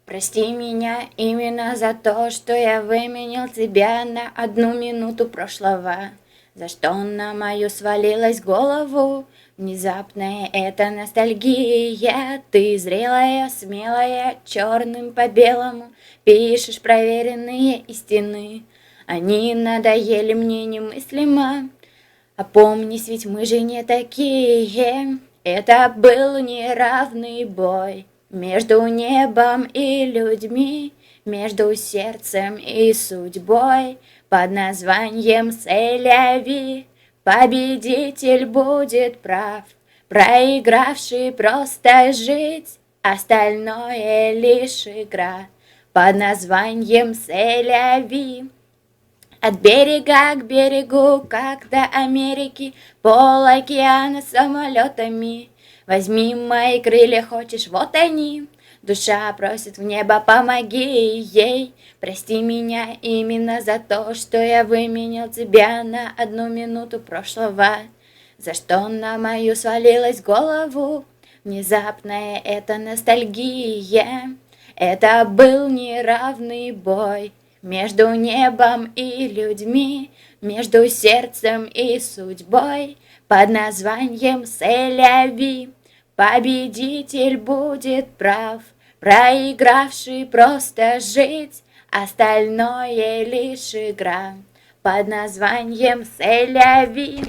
Прости меня именно за то, что я выменял тебя на 1 минуту прошлого. За что на мою свалилась голову внезапная эта ностальгия. Ты зрелая, смелая, черным по белому пишешь проверенные истины. Они надоели мне немыслимо. Опомнись, ведь мы же не такие. Это был неравный бой между небом и людьми, между сердцем и судьбой, под названием «Селяви». Победитель будет прав, проигравший просто жить, остальное лишь игра, под названием «Селяви». От берега к берегу, как до Америки, пол океана самолетами. Возьми мои крылья, хочешь, вот они. Душа просит в небо, помоги ей. Прости меня именно за то, что я выменял тебя на 1 минуту прошлого. За что на мою свалилась голову внезапная эта ностальгия. Это был неравный бой между небом и людьми, между сердцем и судьбой, под названием «Селяви». Победитель будет прав, проигравший просто жить, остальное лишь игра, под названием «Селяви».